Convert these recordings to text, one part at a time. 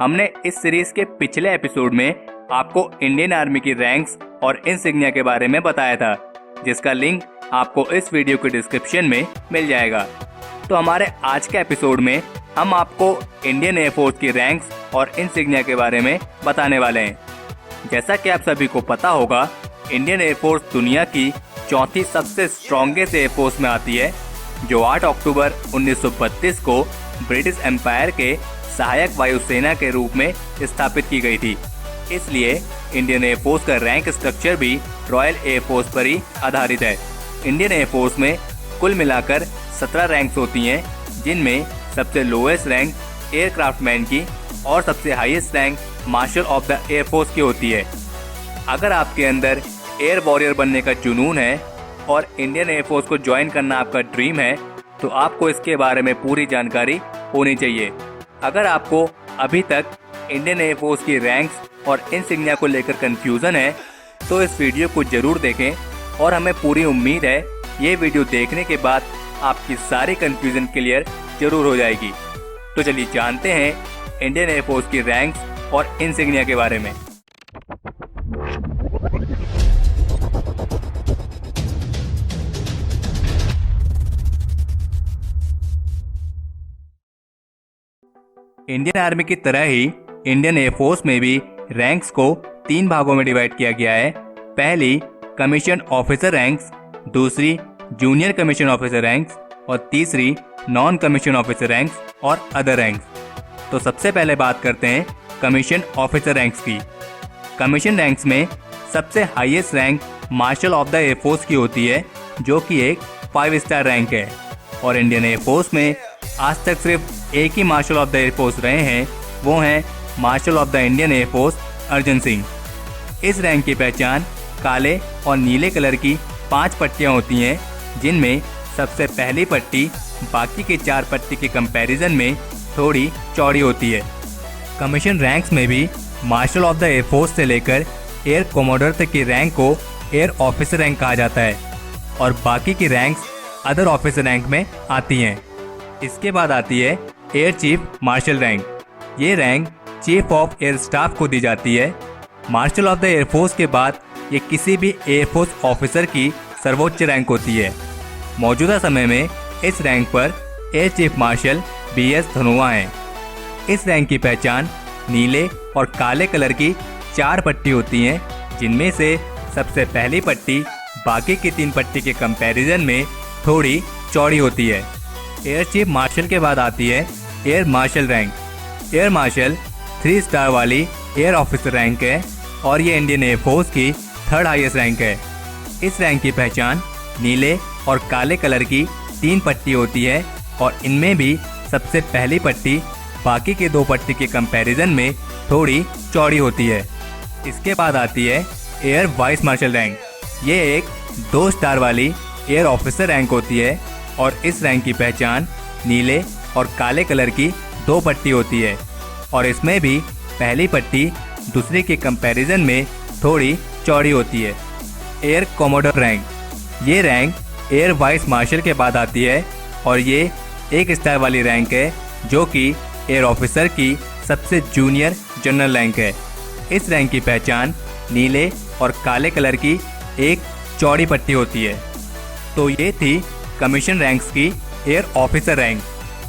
हमने इस सीरीज के पिछले एपिसोड में आपको इंडियन आर्मी की रैंक्स और इंसिग्निया के बारे में बताया था, जिसका लिंक आपको इस वीडियो के डिस्क्रिप्शन में मिल जाएगा। तो हमारे आज के एपिसोड में हम आपको इंडियन एयरफोर्स की रैंक्स और इंसिग्निया के बारे में बताने वाले हैं। जैसा कि आप सभी को पता होगा, इंडियन एयरफोर्स दुनिया की चौथी सबसे स्ट्रॉन्गेस्ट एयरफोर्स में आती है, जो 8 अक्टूबर 1932 को ब्रिटिश एम्पायर के सहायक वायुसेना के रूप में स्थापित की गई थी। इसलिए इंडियन एयरफोर्स का रैंक स्ट्रक्चर भी रॉयल एयरफोर्स पर ही आधारित है। इंडियन एयरफोर्स में कुल मिलाकर 17 रैंक्स होती हैं, जिनमें सबसे लोएस्ट रैंक एयरक्राफ्टमैन की और सबसे highest rank martial of the air force की होती है। अगर आपके अंदर एयर वॉरियर बनने का जुनून है और इंडियन एयरफोर्स को ज्वाइन करना आपका ड्रीम है, तो आपको इसके बारे में पूरी जानकारी होनी चाहिए। अगर आपको अभी तक इंडियन एयरफोर्स की रैंक्स और इंसिग्निया को लेकर कंफ्यूजन है, तो इस वीडियो को जरूर देखें और हमें पूरी उम्मीद है ये वीडियो देखने के बाद आपकी सारी कंफ्यूजन क्लियर जरूर हो जाएगी। तो चलिए जानते हैं इंडियन एयरफोर्स की रैंक्स और इंसिग्निया के बारे में। इंडियन आर्मी की तरह ही इंडियन एयरफोर्स में भी रैंक्स को 3 भागों में डिवाइड किया गया है। पहली कमीशन ऑफिसर रैंक्स, दूसरी जूनियर कमीशन ऑफिसर रैंक्स और तीसरी नॉन कमीशन ऑफिसर रैंक्स और अदर रैंक्स। तो सबसे पहले बात करते हैं कमीशन ऑफिसर रैंक्स की। कमीशन रैंक्स में सबसे highest rank martial of the air force की होती है, जो कि एक 5 स्टार रैंक है। और इंडियन एयरफोर्स में आज तक सिर्फ एक ही मार्शल ऑफ द एयरफोर्स रहे हैं, वो हैं marshal of the Indian air force Arjan Singh. इस रैंक की पहचान काले और नीले कलर की 5 पट्टियां होती हैं, जिनमें सबसे पहली पट्टी बाकी के 4 पट्टी के कंपैरिजन में थोड़ी चौड़ी होती है। कमीशन रैंक्स में भी मार्शल ऑफ द एयरफोर्स से लेकर एयर कोमोडोर तक की रैंक को एयर ऑफिसर रैंक कहा जाता है और बाकी की रैंक्स अदर ऑफिसर रैंक में आती हैं। इसके बाद आती है एयर चीफ मार्शल रैंक। ये rank chief of air staff को दी जाती है। मार्शल ऑफ द एयरफोर्स के बाद ये किसी भी एयरफोर्स ऑफिसर की सर्वोच्च रैंक होती है। मौजूदा समय में इस रैंक पर air chief marshal BS Dhanoa हैं। इस रैंक की पहचान नीले और काले कलर की 4 पट्टी होती हैं, जिनमें से सबसे पहली पट्टी बाकी की 3 पट्टी के कंपैरिजन में थोड़ी चौड़ी होती है। एयर चीफ मार्शल के बाद आती है air marshal rank. Air marshal 3 star वाली एयर ऑफिसर रैंक है और ये इंडियन एयरफोर्स की 3rd हाईएस्ट रैंक है। इस रैंक की पहचान नीले और काले कलर की 3 पट्टी होती है और इनमें भी सबसे पहली पट्टी बाकी के 2 पट्टी के कंपैरिजन में थोड़ी चौड़ी होती है। इसके बाद आती है एयर वाइस मार्शल रैंक। ये एक 2 स्टार वाली एयर ऑफिसर रैंक होती है और इस रैंक की पहचान नीले और काले कलर की 2 पट्टी होती है और इसमें भी पहली पट्टी दूसरे के कंपैरिजन में थोड़ी चौड़ी होती है। Air commodore rank. ये रैंक एयर वाइस मार्शल के बाद आती है और ये 1 स्टार वाली रैंक है, जो कि एयर ऑफिसर की सबसे जूनियर जनरल रैंक है। इस रैंक की पहचान नीले और काले कलर की एक चौड़ी पट्टी होती है। तो ये थी कमीशन रैंक्स की एयर ऑफिसर रैंक।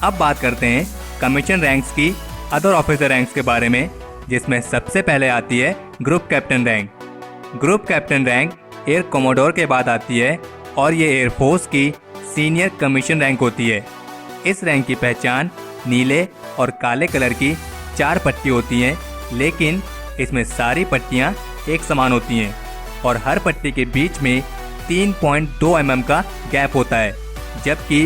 अब बात करते हैं कमीशन रैंक्स की अदर ऑफिसर रैंक्स के बारे में, जिसमें सबसे पहले आती है group captain rank. Group captain rank air commodore के बाद आती है और ये एयरफोर्स की सीनियर कमीशन रैंक होती है। इस रैंक की पहचान नीले और काले कलर की 4 पट्टी होती हैं, लेकिन इसमें सारी पट्टियां एक समान होती हैं और हर पट्टी के बीच में 3.2 mm का गैप होता है, जबकि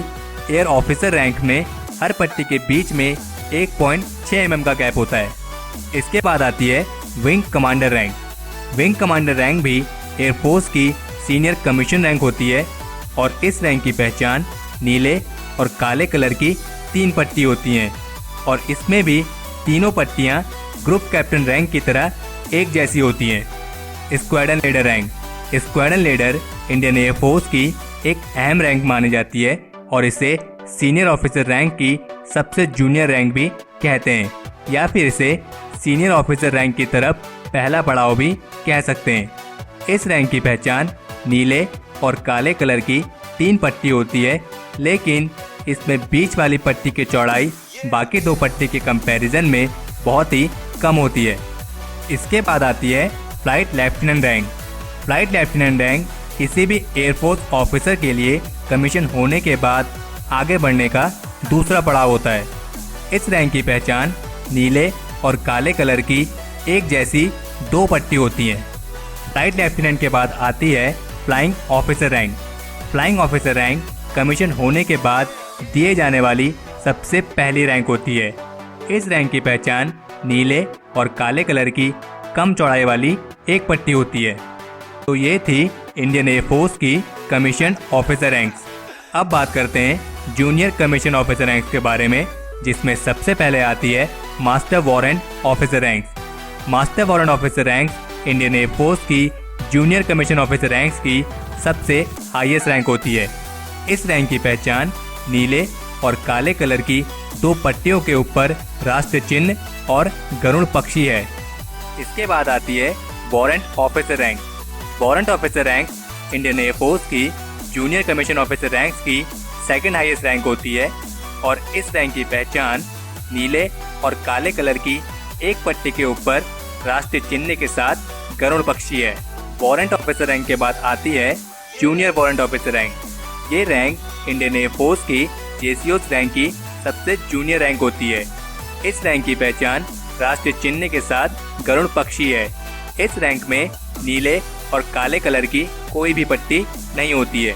एयर ऑफिसर रैंक में हर पट्टी के बीच में 1.6 mm का गैप होता है। इसके बाद आती है wing commander rank. Wing commander rank भी एयरफोर्स की सीनियर कमीशन रैंक होती है और इस रैंक की पहचान नीले और काले कलर की 3 पट्टी होती हैं और इसमें भी तीनों पट्टियां ग्रुप कैप्टन रैंक की तरह एक जैसी होती हैं। Squadron leader rank. Squadron leader Indian air force की एक अहम रैंक मानी जाती है और इसे सीनियर ऑफिसर रैंक की सबसे जूनियर रैंक भी कहते हैं। या फिर इसे सीनियर ऑफिसर रैंक की तरफ पहला पड़ाव भी कह सकते हैं। इस रैंक की पहचान नीले और काले कलर की 3 पट्टी होती है, लेकिन इसमें बीच वाली पट्टी की चौड़ाई बाकी 2 पट्टी के कंपैरिजन में बहुत ही कम होती है। इसके बाद आती है flight lieutenant rank. Flight lieutenant rank किसी भी एयरफोर्स ऑफिसर के लिए कमीशन होने के बाद आगे बढ़ने का दूसरा पड़ाव होता है। इस रैंक की पहचान नीले और काले कलर की एक जैसी 2 पट्टी होती हैं। फ्लाइट लेफ्टिनेंट के बाद आती है flying officer rank. Flying officer rank commission होने के बाद दिए जाने वाली सबसे पहली रैंक होती है। इस रैंक की पहचान नीले और काले कलर की कम चौड़ाई वाली एक पट्टी होती है। तो ये थी इंडियन एयरफोर्स की कमीशन ऑफिसर रैंक्स। अब बात करते हैं जूनियर कमीशन ऑफिसर रैंक्स के बारे में, जिसमें सबसे पहले आती है master warrant officer ranks. Master warrant officer ranks Indian air force की जूनियर कमीशन ऑफिसर रैंक्स की सबसे हाईएस्ट रैंक होती है। इस रैंक की पहचान नीले और काले कलर की 2 पट्टियों के ऊपर राष्ट्र चिन्ह और गरुड़ पक्षी है। इसके बाद आती है warrant officer rank. Warrant officer rank Indian air force की जूनियर कमीशन ऑफिसर रैंक्स की सेकंड हाईएस्ट रैंक होती है और इस रैंक की पहचान नीले और काले कलर की एक पट्टी के ऊपर राष्ट्रीय चिन्ह के साथ गरुड़ पक्षी है। वारंट ऑफिसर रैंक के बाद आती है जूनियर वारंट ऑफिसर रैंक। ये रैंक इंडियन एयरफोर्स की जेसीओस रैंक की सबसे जूनियर रैंक होती है। इस रैंक की पहचान राष्ट्रीय चिन्ह के साथ गरुड़ पक्षी है। इस रैंक में नीले और काले कलर की कोई भी पट्टी नहीं होती है।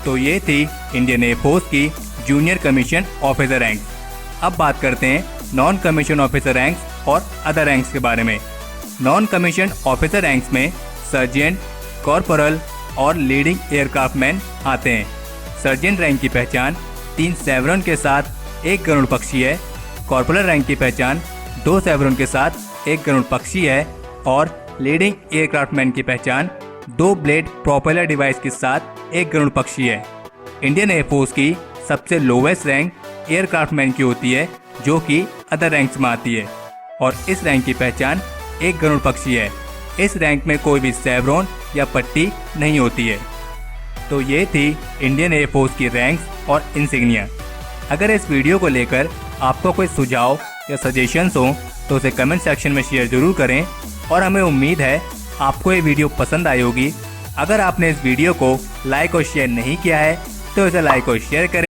तो ये थी इंडियन एयरफोर्स की जूनियर कमीशन ऑफिसर रैंक। अब बात करते हैं नॉन कमीशन ऑफिसर रैंक्स और अदर रैंक्स के बारे में। नॉन कमीशन ऑफिसर रैंक्स में सर्जेंट, कॉर्पोरल और लीडिंग एयरक्राफ्टमैन आते हैं। सर्जेंट रैंक की पहचान 3 सेवरन के साथ एक गरुड़ पक्षी है। कॉर्पोरल रैंक की पहचान 2 सेवरन के साथ एक गरुड़ पक्षी है और लीडिंग एयरक्राफ्टमैन की पहचान 2 ब्लेड प्रोपेलर डिवाइस के साथ एक गरुड़ पक्षी है। इंडियन एयरफोर्स की सबसे लोवेस्ट रैंक एयरक्राफ्टमैन की होती है, जो कि अदर रैंक्स में आती है और इस रैंक की पहचान एक गरुड़ पक्षी है। इस रैंक में कोई भी सेवरन या पट्टी नहीं होती है। तो ये थी इंडियन एयरफोर्स की रैंक्स और इंसिग्निया। अगर इस वीडियो को लेकर आपको कोई सुझाव या सजेशंस हो तो उसे कमेंट सेक्शन में शेयर जरूर करें और हमें उम्मीद है आपको ये वीडियो पसंद आई होगी। अगर आपने इस वीडियो को लाइक और शेयर नहीं किया है तो इसे लाइक और शेयर करें।